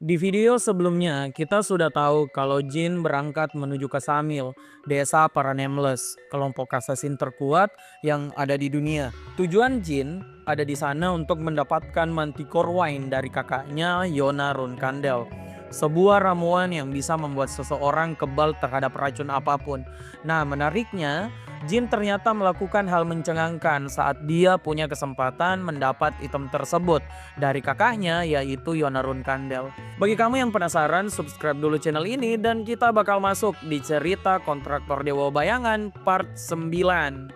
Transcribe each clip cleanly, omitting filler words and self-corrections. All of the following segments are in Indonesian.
Di video sebelumnya, kita sudah tahu kalau Jin berangkat menuju ke Samil, desa para Nameless, kelompok assassin terkuat yang ada di dunia. Tujuan Jin ada di sana untuk mendapatkan Manticore Wine dari kakaknya Yona Runkandel. Sebuah ramuan yang bisa membuat seseorang kebal terhadap racun apapun. Nah, menariknya, Jin ternyata melakukan hal mencengangkan saat dia punya kesempatan mendapat item tersebut dari kakaknya, yaitu Yona Runkandel. Bagi kamu yang penasaran, subscribe dulu channel ini dan kita bakal masuk di cerita kontraktor Dewa Bayangan part 9.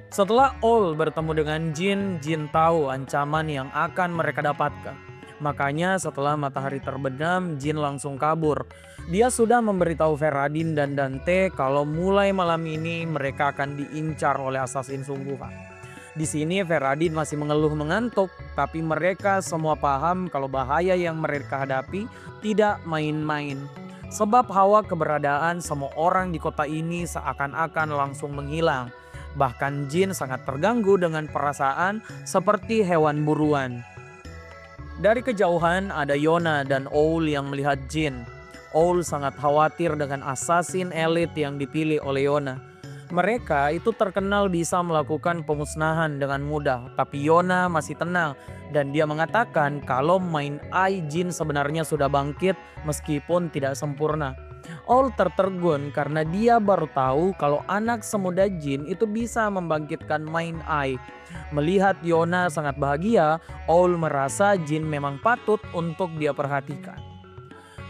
Setelah All bertemu dengan Jin, Jin tahu ancaman yang akan mereka dapatkan. Makanya setelah matahari terbenam, Jin langsung kabur. Dia sudah memberitahu Ferradin dan Dante kalau mulai malam ini mereka akan diincar oleh assassin sungguhan. Di sini Ferradin masih mengeluh mengantuk, tapi mereka semua paham kalau bahaya yang mereka hadapi tidak main-main. Sebab hawa keberadaan semua orang di kota ini seakan-akan langsung menghilang. Bahkan Jin sangat terganggu dengan perasaan seperti hewan buruan. Dari kejauhan ada Yona dan Owl yang melihat Jin. Owl sangat khawatir dengan assassin elit yang dipilih oleh Yona. Mereka itu terkenal bisa melakukan pemusnahan dengan mudah, tapi Yona masih tenang dan dia mengatakan kalau Mind Eye Jin sebenarnya sudah bangkit meskipun tidak sempurna. Owl tertegun karena dia baru tahu kalau anak semuda Jin itu bisa membangkitkan Mind Eye. Melihat Yona sangat bahagia, Owl merasa Jin memang patut untuk dia perhatikan.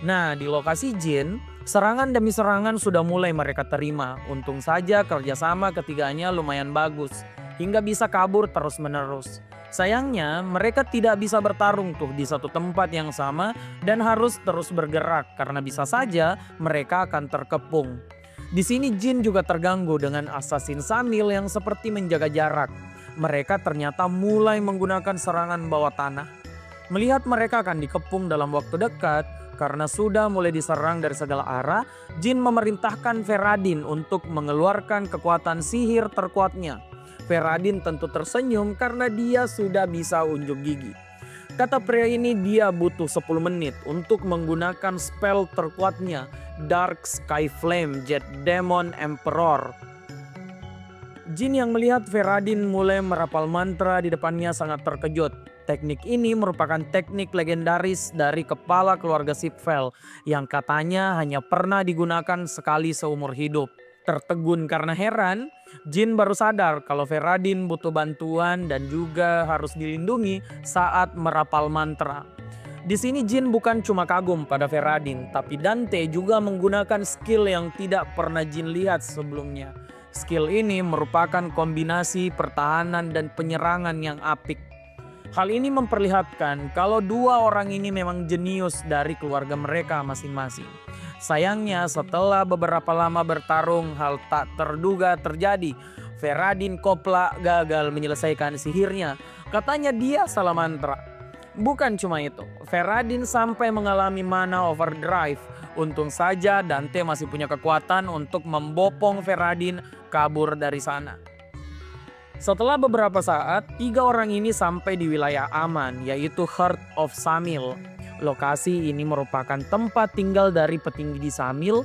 Nah, di lokasi Jin, serangan demi serangan sudah mulai mereka terima. Untung saja kerjasama ketiganya lumayan bagus, hingga bisa kabur terus-menerus. Sayangnya mereka tidak bisa bertarung tuh di satu tempat yang sama dan harus terus bergerak karena bisa saja mereka akan terkepung. Di sini Jin juga terganggu dengan assassin Samil yang seperti menjaga jarak. Mereka ternyata mulai menggunakan serangan bawah tanah. Melihat mereka akan dikepung dalam waktu dekat, karena sudah mulai diserang dari segala arah, Jin memerintahkan Ferradin untuk mengeluarkan kekuatan sihir terkuatnya. Ferradin tentu tersenyum karena dia sudah bisa unjuk gigi. Kata pria ini dia butuh 10 menit untuk menggunakan spell terkuatnya, Dark Sky Flame Jet Demon Emperor. Jin yang melihat Ferradin mulai merapal mantra di depannya sangat terkejut. Teknik ini merupakan teknik legendaris dari kepala keluarga Sipvel yang katanya hanya pernah digunakan sekali seumur hidup. Tertegun karena heran, Jin baru sadar kalau Ferradin butuh bantuan dan juga harus dilindungi saat merapal mantra. Di sini Jin bukan cuma kagum pada Ferradin, tapi Dante juga menggunakan skill yang tidak pernah Jin lihat sebelumnya. Skill ini merupakan kombinasi pertahanan dan penyerangan yang apik. Hal ini memperlihatkan kalau dua orang ini memang jenius dari keluarga mereka masing-masing. Sayangnya setelah beberapa lama bertarung, hal tak terduga terjadi. Ferradin Kopla gagal menyelesaikan sihirnya. Katanya dia salah mantra. Bukan cuma itu, Ferradin sampai mengalami mana overdrive. Untung saja Dante masih punya kekuatan untuk membopong Ferradin kabur dari sana. Setelah beberapa saat, 3 orang ini sampai di wilayah aman, yaitu Heart of Samil. Lokasi ini merupakan tempat tinggal dari petinggi di Samil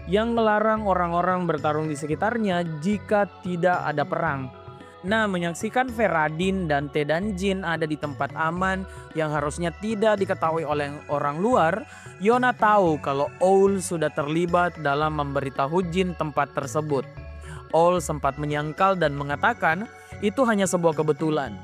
yang melarang orang-orang bertarung di sekitarnya jika tidak ada perang. Nah, menyaksikan Ferradin, Dante, dan Jin ada di tempat aman yang harusnya tidak diketahui oleh orang luar, Yona tahu kalau Owl sudah terlibat dalam memberitahu Jin tempat tersebut. Owl sempat menyangkal dan mengatakan itu hanya sebuah kebetulan.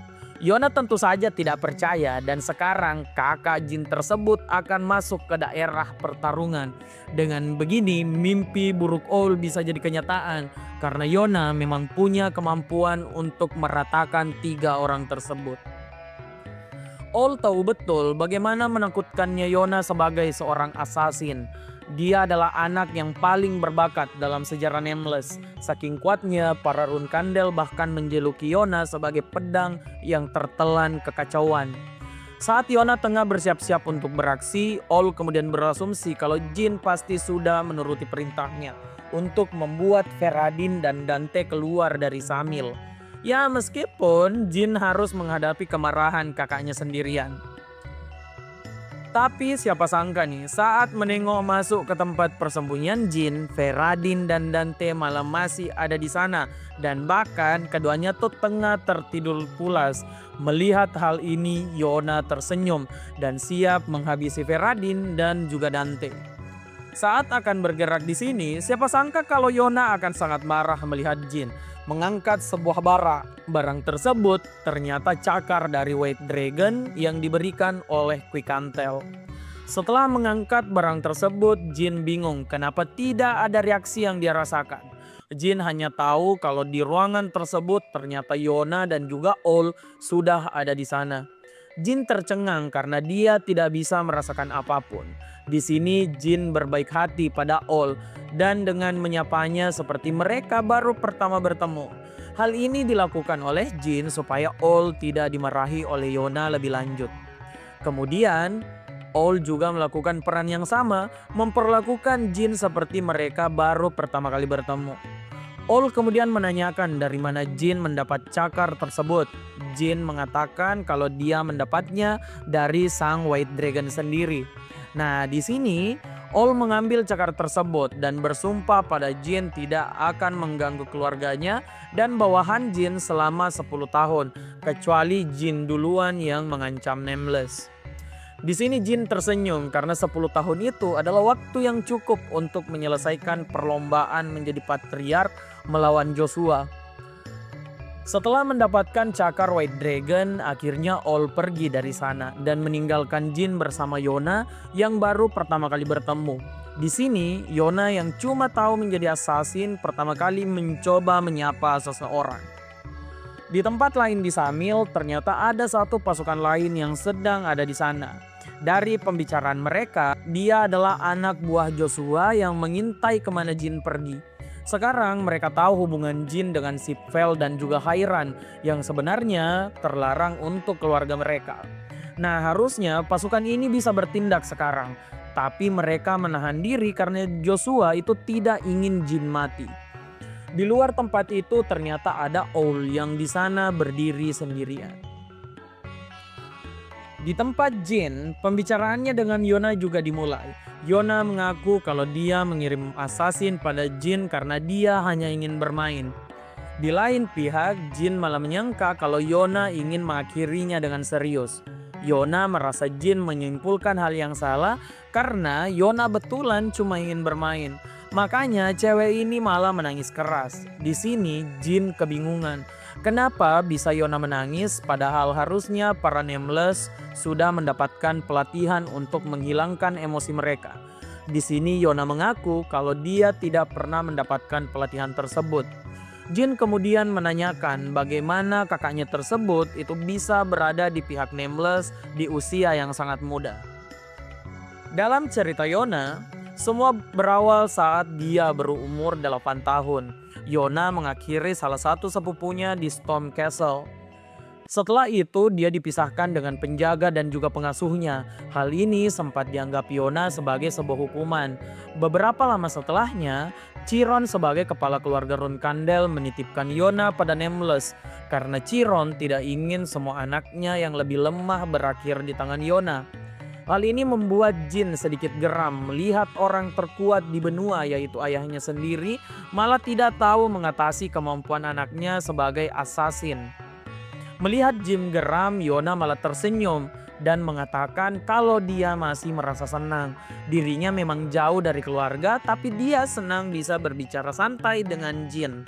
Yona tentu saja tidak percaya dan sekarang kakak Jin tersebut akan masuk ke daerah pertarungan. Dengan begini mimpi buruk Owl bisa jadi kenyataan karena Yona memang punya kemampuan untuk meratakan 3 orang tersebut. Owl tahu betul bagaimana menakutkannya Yona sebagai seorang assassin. Dia adalah anak yang paling berbakat dalam sejarah Nameless. Saking kuatnya, para Runkandel bahkan menjuluki Yona sebagai pedang yang tertelan kekacauan. Saat Yona tengah bersiap-siap untuk beraksi, Owl kemudian berasumsi kalau Jin pasti sudah menuruti perintahnya untuk membuat Ferradin dan Dante keluar dari Samil. Ya meskipun Jin harus menghadapi kemarahan kakaknya sendirian. Tapi siapa sangka nih, saat menengok masuk ke tempat persembunyian Jin, Feradin dan Dante malah masih ada di sana. Dan bahkan keduanya tuh tengah tertidur pulas. Melihat hal ini, Yona tersenyum dan siap menghabisi Feradin dan juga Dante. Saat akan bergerak di sini, siapa sangka kalau Yona akan sangat marah melihat Jin mengangkat sebuah bara. Barang tersebut ternyata cakar dari White Dragon yang diberikan oleh Quicantel. Setelah mengangkat barang tersebut, Jin bingung kenapa tidak ada reaksi yang dia rasakan. Jin hanya tahu kalau di ruangan tersebut ternyata Yona dan juga All sudah ada di sana. Jin tercengang karena dia tidak bisa merasakan apapun. Di sini Jin berbaik hati pada All dan dengan menyapanya seperti mereka baru pertama bertemu. Hal ini dilakukan oleh Jin supaya All tidak dimarahi oleh Yona lebih lanjut. Kemudian All juga melakukan peran yang sama, memperlakukan Jin seperti mereka baru pertama kali bertemu. All kemudian menanyakan dari mana Jin mendapat cakar tersebut. Jin mengatakan kalau dia mendapatnya dari sang White Dragon sendiri. Nah, di sini All mengambil cakar tersebut dan bersumpah pada Jin tidak akan mengganggu keluarganya dan bawahan Jin selama 10 tahun, kecuali Jin duluan yang mengancam Nameless. Di sini Jin tersenyum karena 10 tahun itu adalah waktu yang cukup untuk menyelesaikan perlombaan menjadi patriark melawan Joshua. Setelah mendapatkan cakar White Dragon, akhirnya All pergi dari sana dan meninggalkan Jin bersama Yona yang baru pertama kali bertemu. Di sini, Yona yang cuma tahu menjadi assassin pertama kali mencoba menyapa seseorang. Di tempat lain di Samil, ternyata ada satu pasukan lain yang sedang ada di sana. Dari pembicaraan mereka, dia adalah anak buah Joshua yang mengintai kemana Jin pergi. Sekarang mereka tahu hubungan Jin dengan Sipvel dan juga Hairan yang sebenarnya terlarang untuk keluarga mereka. Nah, harusnya pasukan ini bisa bertindak sekarang. Tapi mereka menahan diri karena Joshua itu tidak ingin Jin mati. Di luar tempat itu ternyata ada All yang di sana berdiri sendirian. Di tempat Jin, pembicaraannya dengan Yona juga dimulai. Yona mengaku kalau dia mengirim assassin pada Jin karena dia hanya ingin bermain. Di lain pihak, Jin malah menyangka kalau Yona ingin mengakhirinya dengan serius. Yona merasa Jin menyimpulkan hal yang salah karena Yona betulan cuma ingin bermain. Makanya cewek ini malah menangis keras. Di sini Jin kebingungan. Kenapa bisa Yona menangis padahal harusnya para Nameless sudah mendapatkan pelatihan untuk menghilangkan emosi mereka. Di sini Yona mengaku kalau dia tidak pernah mendapatkan pelatihan tersebut. Jin kemudian menanyakan bagaimana kakaknya tersebut itu bisa berada di pihak Nameless di usia yang sangat muda. Dalam cerita Yona, semua berawal saat dia berumur 8 tahun. Yona mengakhiri salah satu sepupunya di Storm Castle. Setelah itu dia dipisahkan dengan penjaga dan juga pengasuhnya. Hal ini sempat dianggap Yona sebagai sebuah hukuman. Beberapa lama setelahnya, Chiron sebagai kepala keluarga Runkandel menitipkan Yona pada Nameless karena Chiron tidak ingin semua anaknya yang lebih lemah berakhir di tangan Yona. Hal ini membuat Jin sedikit geram melihat orang terkuat di benua yaitu ayahnya sendiri malah tidak tahu mengatasi kemampuan anaknya sebagai assassin. Melihat Jin geram, Yona malah tersenyum dan mengatakan kalau dia masih merasa senang. Dirinya memang jauh dari keluarga tapi dia senang bisa berbicara santai dengan Jin.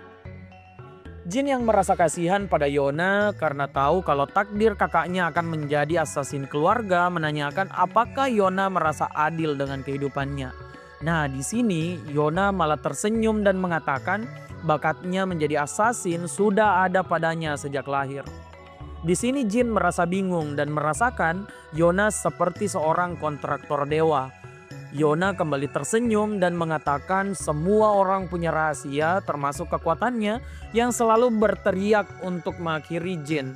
Jin yang merasa kasihan pada Yona karena tahu kalau takdir kakaknya akan menjadi assassin keluarga menanyakan apakah Yona merasa adil dengan kehidupannya. Nah, di sini Yona malah tersenyum dan mengatakan bakatnya menjadi assassin sudah ada padanya sejak lahir. Di sini Jin merasa bingung dan merasakan Yona seperti seorang kontraktor dewa. Yona kembali tersenyum dan mengatakan semua orang punya rahasia termasuk kekuatannya yang selalu berteriak untuk mengakhiri Jin.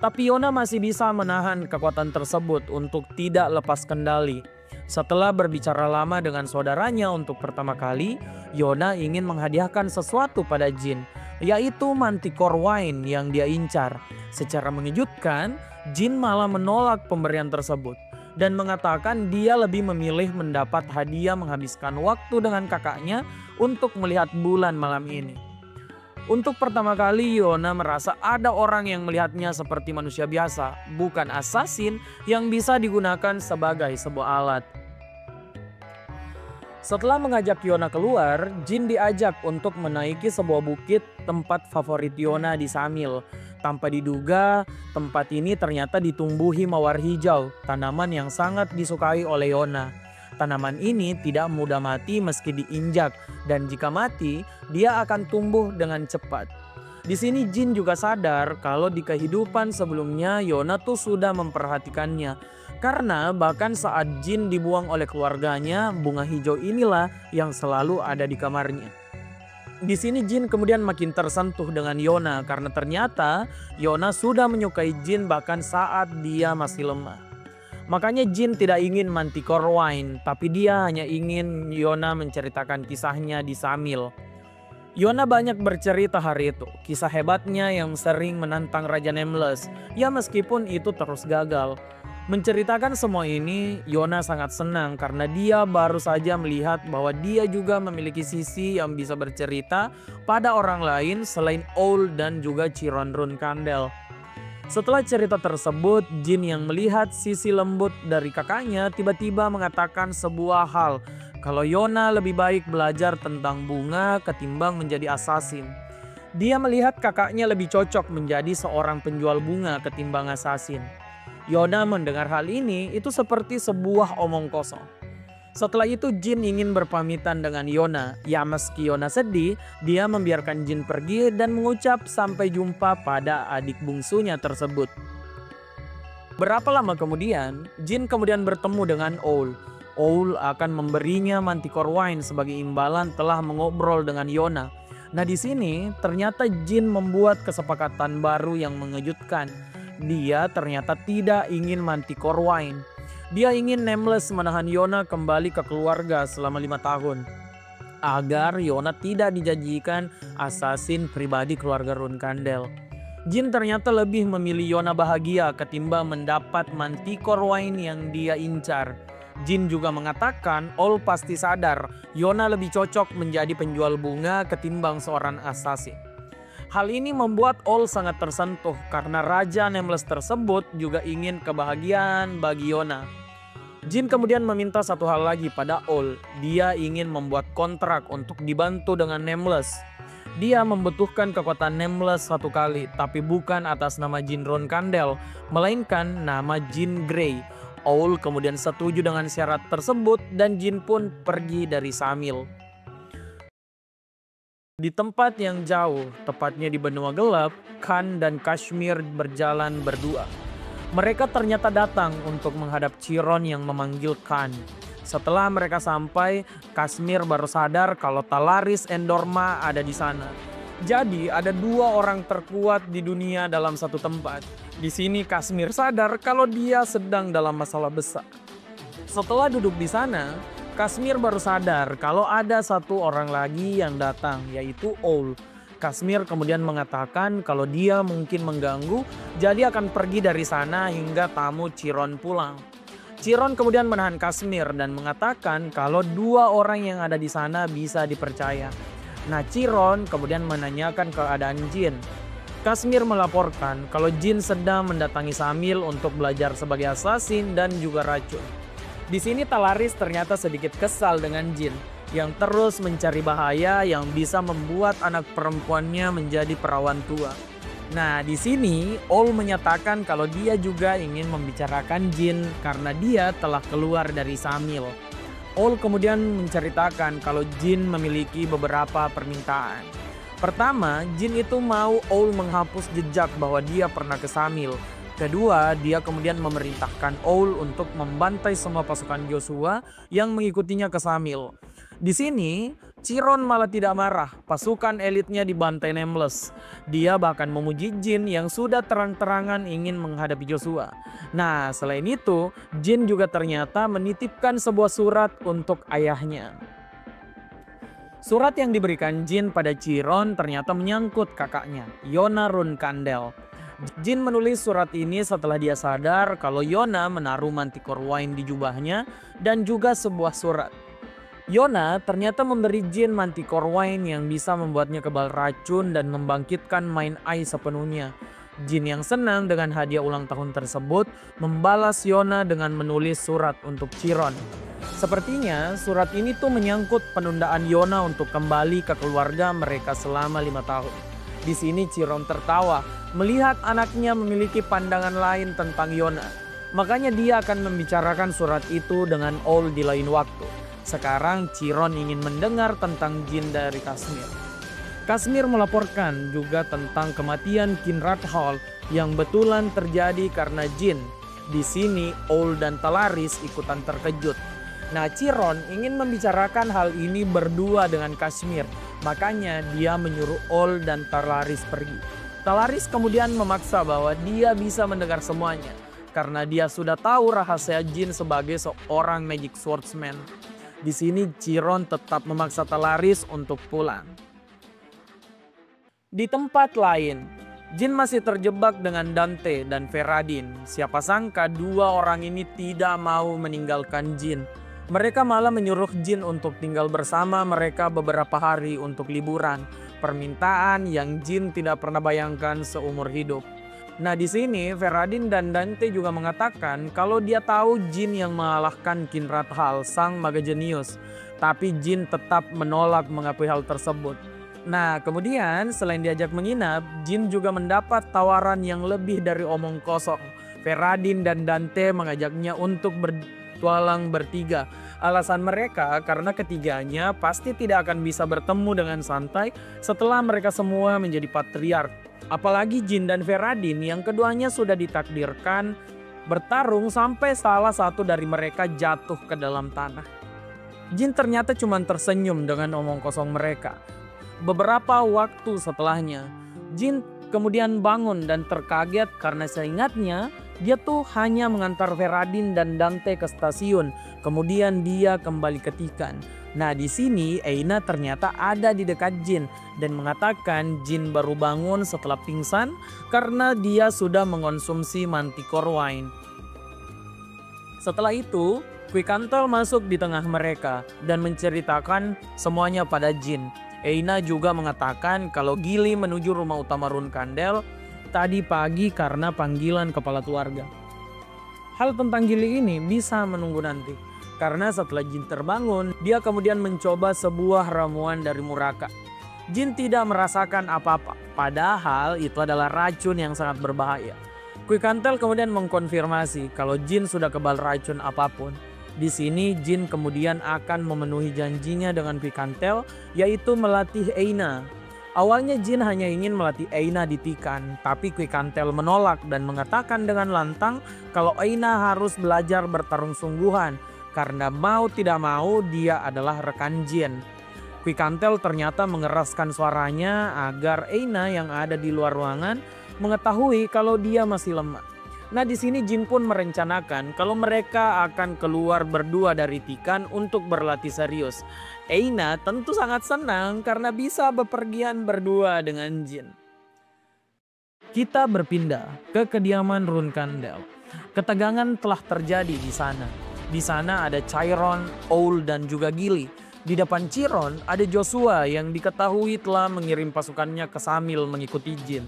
Tapi Yona masih bisa menahan kekuatan tersebut untuk tidak lepas kendali. Setelah berbicara lama dengan saudaranya untuk pertama kali, Yona ingin menghadiahkan sesuatu pada Jin. yaitu Manticore Wine yang dia incar. Secara mengejutkan, Jin malah menolak pemberian tersebut dan mengatakan dia lebih memilih mendapat hadiah menghabiskan waktu dengan kakaknya untuk melihat bulan malam ini. Untuk pertama kali Yona merasa ada orang yang melihatnya seperti manusia biasa, bukan assassin yang bisa digunakan sebagai sebuah alat. Setelah mengajak Yona keluar, Jin diajak untuk menaiki sebuah bukit tempat favorit Yona di Samil. Tanpa diduga, tempat ini ternyata ditumbuhi mawar hijau, tanaman yang sangat disukai oleh Yona. Tanaman ini tidak mudah mati meski diinjak, dan jika mati, dia akan tumbuh dengan cepat. Di sini Jin juga sadar kalau di kehidupan sebelumnya Yona tuh sudah memperhatikannya. Karena bahkan saat Jin dibuang oleh keluarganya, bunga hijau inilah yang selalu ada di kamarnya. Di sini Jin kemudian makin tersentuh dengan Yona karena ternyata Yona sudah menyukai Jin bahkan saat dia masih lemah. Makanya Jin tidak ingin Manticore Wine, tapi dia hanya ingin Yona menceritakan kisahnya di Samil. Yona banyak bercerita hari itu, kisah hebatnya yang sering menantang Raja Nameless, ya meskipun itu terus gagal. Menceritakan semua ini, Yona sangat senang karena dia baru saja melihat bahwa dia juga memiliki sisi yang bisa bercerita pada orang lain selain Owl dan juga Chiron Runekandel. Setelah cerita tersebut, Jin yang melihat sisi lembut dari kakaknya tiba-tiba mengatakan sebuah hal, kalau Yona lebih baik belajar tentang bunga ketimbang menjadi assassin. Dia melihat kakaknya lebih cocok menjadi seorang penjual bunga ketimbang assassin. Yona mendengar hal ini itu seperti sebuah omong kosong. Setelah itu Jin ingin berpamitan dengan Yona. Ya meski Yona sedih, dia membiarkan Jin pergi dan mengucap sampai jumpa pada adik bungsunya tersebut. Berapa lama kemudian, Jin kemudian bertemu dengan Owl. Owl akan memberinya Manticore Wine sebagai imbalan telah mengobrol dengan Yona. Nah di sini ternyata Jin membuat kesepakatan baru yang mengejutkan. Dia ternyata tidak ingin Manticore Wine. Dia ingin Nameless menahan Yona kembali ke keluarga selama 5 tahun. Agar Yona tidak dijanjikan assassin pribadi keluarga Runekandel. Jin ternyata lebih memilih Yona bahagia ketimbang mendapat Manticore Wine yang dia incar. Jin juga mengatakan Owl pasti sadar Yona lebih cocok menjadi penjual bunga ketimbang seorang assassin. Hal ini membuat Owl sangat tersentuh karena Raja Nameless tersebut juga ingin kebahagiaan bagi Yona. Jin kemudian meminta satu hal lagi pada Owl. Dia ingin membuat kontrak untuk dibantu dengan Nameless. Dia membutuhkan kekuatan Nameless 1 kali, tapi bukan atas nama Jin Runekandel, melainkan nama Jin Grey. Owl kemudian setuju dengan syarat tersebut dan Jin pun pergi dari Samil. Di tempat yang jauh, tepatnya di benua gelap, Khan dan Kashmir berjalan berdua. Mereka ternyata datang untuk menghadap Chiron yang memanggil Khan. Setelah mereka sampai, Kashmir baru sadar kalau Talaris Endorma ada di sana. Jadi ada 2 orang terkuat di dunia dalam satu tempat. Di sini Kashmir sadar kalau dia sedang dalam masalah besar. Setelah duduk di sana, Kashmir baru sadar kalau ada 1 orang lagi yang datang, yaitu Owl. Kashmir kemudian mengatakan kalau dia mungkin mengganggu, jadi akan pergi dari sana hingga tamu Chiron pulang. Chiron kemudian menahan Kashmir dan mengatakan kalau 2 orang yang ada di sana bisa dipercaya. Nah Chiron kemudian menanyakan keadaan Jin. Kashmir melaporkan kalau Jin sedang mendatangi Samil untuk belajar sebagai assassin dan juga racun. Di sini Talaris ternyata sedikit kesal dengan Jin yang terus mencari bahaya yang bisa membuat anak perempuannya menjadi perawan tua. Nah, di sini Owl menyatakan kalau dia juga ingin membicarakan Jin karena dia telah keluar dari Samil. Owl kemudian menceritakan kalau Jin memiliki beberapa permintaan. Pertama, Jin itu mau Owl menghapus jejak bahwa dia pernah ke Samil. Kedua, dia kemudian memerintahkan Owl untuk membantai semua pasukan Joshua yang mengikutinya ke Samil. Di sini, Chiron malah tidak marah. Pasukan elitnya dibantai Nameless. Dia bahkan memuji Jin yang sudah terang-terangan ingin menghadapi Joshua. Nah, selain itu, Jin juga ternyata menitipkan sebuah surat untuk ayahnya. Surat yang diberikan Jin pada Chiron ternyata menyangkut kakaknya, Yona Runkandel. Jin menulis surat ini setelah dia sadar kalau Yona menaruh manticore wine di jubahnya dan juga sebuah surat. Yona ternyata memberi Jin manticore wine yang bisa membuatnya kebal racun dan membangkitkan Mind Eye sepenuhnya. Jin yang senang dengan hadiah ulang tahun tersebut membalas Yona dengan menulis surat untuk Chiron. Sepertinya surat ini tuh menyangkut penundaan Yona untuk kembali ke keluarga mereka selama 5 tahun. Di sini Chiron tertawa melihat anaknya memiliki pandangan lain tentang Yona. Makanya dia akan membicarakan surat itu dengan Owl di lain waktu. Sekarang Chiron ingin mendengar tentang Jin dari Kashmir. Kashmir melaporkan juga tentang kematian Kinrat Hall yang betulan terjadi karena Jin. Di sini Owl dan Talaris ikutan terkejut. Nah, Chiron ingin membicarakan hal ini berdua dengan Kashmir. Makanya dia menyuruh Owl dan Talaris pergi. Talaris kemudian memaksa bahwa dia bisa mendengar semuanya. Karena dia sudah tahu rahasia Jin sebagai seorang magic swordsman. Di sini Chiron tetap memaksa Talaris untuk pulang. Di tempat lain, Jin masih terjebak dengan Dante dan Ferradin. Siapa sangka dua orang ini tidak mau meninggalkan Jin. Mereka malah menyuruh Jin untuk tinggal bersama mereka beberapa hari untuk liburan. Permintaan yang Jin tidak pernah bayangkan seumur hidup. Nah, di sini Ferradin dan Dante juga mengatakan kalau dia tahu Jin yang mengalahkan Kinrat Hall, sang maga jenius. Tapi Jin tetap menolak mengakui hal tersebut. Nah, kemudian selain diajak menginap, Jin juga mendapat tawaran yang lebih dari omong kosong. Ferradin dan Dante mengajaknya untuk bertualang bertiga. Alasan mereka karena ketiganya pasti tidak akan bisa bertemu dengan santai setelah mereka semua menjadi patriark. Apalagi Jin dan Ferradin yang keduanya sudah ditakdirkan bertarung sampai salah satu dari mereka jatuh ke dalam tanah. Jin ternyata cuma tersenyum dengan omong kosong mereka. Beberapa waktu setelahnya, Jin kemudian bangun dan terkaget karena seingatnya dia tuh hanya mengantar Ferradin dan Dante ke stasiun. Kemudian dia kembali ke Tikan. Nah, di sini Eina ternyata ada di dekat Jin dan mengatakan Jin baru bangun setelah pingsan karena dia sudah mengonsumsi manticore wine. Setelah itu, Quikantel masuk di tengah mereka dan menceritakan semuanya pada Jin. Eina juga mengatakan kalau Gili menuju rumah utama Runkandel tadi pagi karena panggilan kepala keluarga. Hal tentang Gili ini bisa menunggu nanti. Karena setelah Jin terbangun, dia kemudian mencoba sebuah ramuan dari Muraka. Jin tidak merasakan apa-apa, padahal itu adalah racun yang sangat berbahaya. Quikantel kemudian mengkonfirmasi kalau Jin sudah kebal racun apapun. Di sini Jin kemudian akan memenuhi janjinya dengan Quikantel, yaitu melatih Eina. Awalnya Jin hanya ingin melatih Eina di Tikan, tapi Quikantel menolak dan mengatakan dengan lantang kalau Eina harus belajar bertarung sungguhan, karena mau tidak mau dia adalah rekan Jin. Quikantel ternyata mengeraskan suaranya agar Eina yang ada di luar ruangan mengetahui kalau dia masih lemah. Nah, di sini Jin pun merencanakan kalau mereka akan keluar berdua dari Tikan untuk berlatih serius. Eina tentu sangat senang karena bisa bepergian berdua dengan Jin. Kita berpindah ke kediaman Runkandel. Ketegangan telah terjadi di sana. Di sana ada Chiron, Owl, dan juga Gili. Di depan Chiron ada Joshua yang diketahui telah mengirim pasukannya ke Samil mengikuti Jin.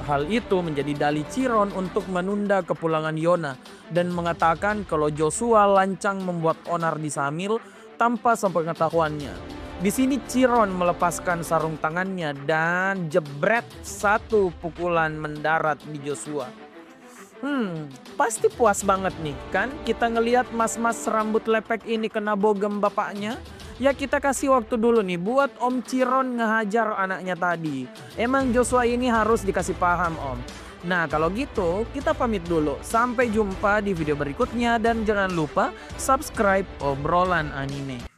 Hal itu menjadi dalih Chiron untuk menunda kepulangan Yona dan mengatakan kalau Joshua lancang membuat onar di Samil tanpa sepengetahuannya. Di sini Chiron melepaskan sarung tangannya dan jebret satu pukulan mendarat di Joshua. Pasti puas banget nih kan kita ngelihat mas-mas rambut lepek ini kena bogem bapaknya. Ya kita kasih waktu dulu nih buat Om Chiron ngehajar anaknya tadi. Emang Joshua ini harus dikasih paham Om. Nah kalau gitu kita pamit dulu. Sampai jumpa di video berikutnya dan jangan lupa subscribe Obrolan Anime.